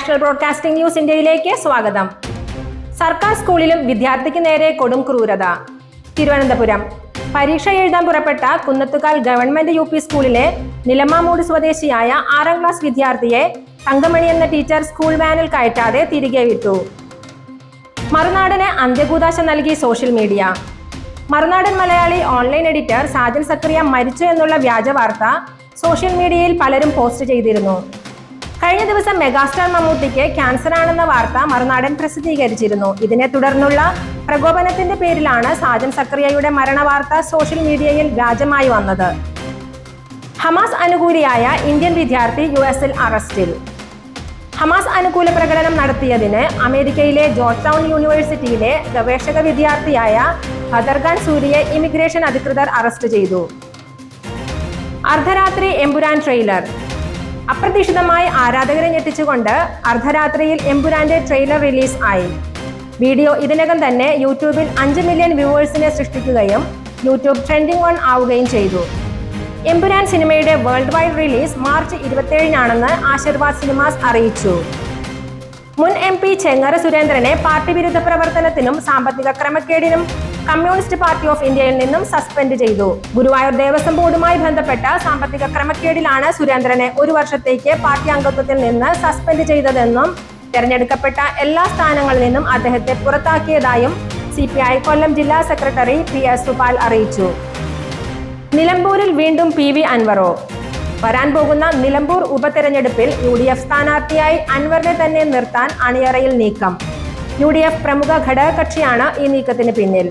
National broadcasting news ഇന്ത്യയിലേക്ക് സ്വാഗതം. സർക്കാർ സ്കൂളിലും വിദ്യാർത്ഥിക്ക് നേരെ കൊടും ക്രൂരത. തിരുവനന്തപുരം പരീക്ഷ എഴുതാൻ പുറപ്പെട്ട കുന്നത്തുകാൽ ഗവൺമെന്റ് UP സ്കൂളിലെ നിലമാമൂട് സ്വദേശിയായ 6ാം ക്ലാസ് വിദ്യാർത്ഥിയെ തങ്കമണി എന്ന ടീച്ചർ സ്കൂൾ വാനിൽ കയറ്റാതെ തിരികെ വിട്ടു. മറുനാടന് അന്ത്യകൂദാശ നൽകി social media. Marunadan Malayali online editor Sajan സക്രിയ മരിച്ചു എന്നുള്ള വ്യാജ വാർത്ത സോഷ്യൽ മീഡിയയിൽ പലരും പോസ്റ്റ് ചെയ്തിരുന്നു. കഴിഞ്ഞ ദിവസം മെഗാസ്റ്റാർ മമ്മൂട്ടിക്ക് ക്യാൻസർ ആണെന്ന വാർത്ത മറുനാടൻ പ്രസിദ്ധീകരിച്ചിരുന്നു. ഇതിനെ തുടർന്നുള്ള പ്രകോപനത്തിന്റെ പേരിലാണ് സാജൻ സക്രിയയുടെ മരണവാർത്ത സോഷ്യൽ മീഡിയയിൽ വ്യാജമായി വന്നത്. ഹമാസ് അനുകൂലിയായ ഇന്ത്യൻ വിദ്യാർത്ഥി US-ൽ അറസ്റ്റിൽ. ഹമാസ് അനുകൂല പ്രകടനം നടത്തിയതിന് അമേരിക്കയിലെ ജോർജ് ടൗൺ യൂണിവേഴ്സിറ്റിയിലെ ഗവേഷക വിദ്യാർത്ഥിയായ ഹദർഖാൻ സൂരിയെ ഇമിഗ്രേഷൻ അധികൃതർ അറസ്റ്റ് ചെയ്തു. അർദ്ധരാത്രി എമ്പുരാൻ ട്രെയിലർ. അപ്രതീക്ഷിതമായി ആരാധകരെ ഞെട്ടിച്ചുകൊണ്ട് അർദ്ധരാത്രിയിൽ എമ്പുരാന്റെ ട്രെയിലർ റിലീസ് ആയി. വീഡിയോ ഇതിനകം തന്നെ യൂട്യൂബിൽ 5 മില്യൺ വ്യൂവേഴ്സിനെ സൃഷ്ടിക്കുകയും യൂട്യൂബ് ട്രെൻഡിംഗ് 1 ആവുകയും ചെയ്തു. എമ്പുരാൻ സിനിമയുടെ വേൾഡ് വൈഡ് റിലീസ് മാർച്ച് 27-നാണെന്ന് ആശീർവാദ് സിനിമാസ് അറിയിച്ചു. മുൻ MP ചെങ്ങറ സുരേന്ദ്രനെ പാർട്ടി വിരുദ്ധ പ്രവർത്തനത്തിനും സാമ്പത്തിക ക്രമക്കേടിനും കമ്മ്യൂണിസ്റ്റ് പാർട്ടി ഓഫ് ഇന്ത്യയിൽ നിന്നും സസ്പെൻഡ് ചെയ്തു. ഗുരുവായൂർ ദേവസ്വം ബോർഡുമായി ബന്ധപ്പെട്ട സാമ്പത്തിക ക്രമക്കേടിലാണ് സുരേന്ദ്രനെ 1 വർഷത്തേക്ക് പാർട്ടി അംഗത്വത്തിൽ നിന്ന് സസ്പെൻഡ് ചെയ്തതെന്നും തെരഞ്ഞെടുക്കപ്പെട്ട എല്ലാ സ്ഥാനങ്ങളിൽ നിന്നും അദ്ദേഹത്തെ പുറത്താക്കിയതായും CPI കൊല്ലം ജില്ലാ സെക്രട്ടറി PS സുപാൽ അറിയിച്ചു. നിലമ്പൂരിൽ വീണ്ടും PV അൻവറോ. വരാൻ പോകുന്ന നിലമ്പൂർ ഉപതെരഞ്ഞെടുപ്പിൽ UDF സ്ഥാനാർത്ഥിയായി അൻവറിനെ തന്നെ നിർത്താൻ അണിയറയിൽ നീക്കം. UDF പ്രമുഖ ഘടകകക്ഷിയാണ് ഈ നീക്കത്തിന് പിന്നിൽ.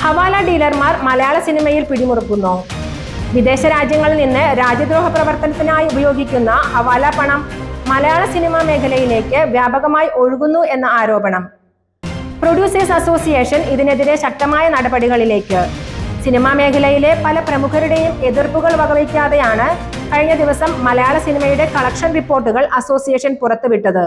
ഹവാല ഡീലർമാർ മലയാള സിനിമയിൽ പിടിമുറുക്കുന്നു. വിദേശ രാജ്യങ്ങളിൽ നിന്ന് രാജ്യദ്രോഹ പ്രവർത്തനത്തിനായി ഉപയോഗിക്കുന്ന ഹവാല പണം മലയാള സിനിമാ മേഖലയിലേക്ക് വ്യാപകമായി ഒഴുകുന്നു എന്ന ആരോപണം. പ്രൊഡ്യൂസേഴ്സ് അസോസിയേഷൻ ഇതിനെതിരെ ശക്തമായ നടപടികളിലേക്ക്. സിനിമാ മേഖലയിലെ പല പ്രമുഖരുടെയും എതിർപ്പുകൾ വകവയ്ക്കാതെയാണ് കഴിഞ്ഞ ദിവസം മലയാള സിനിമയുടെ കളക്ഷൻ റിപ്പോർട്ടുകൾ അസോസിയേഷൻ പുറത്തുവിട്ടത്.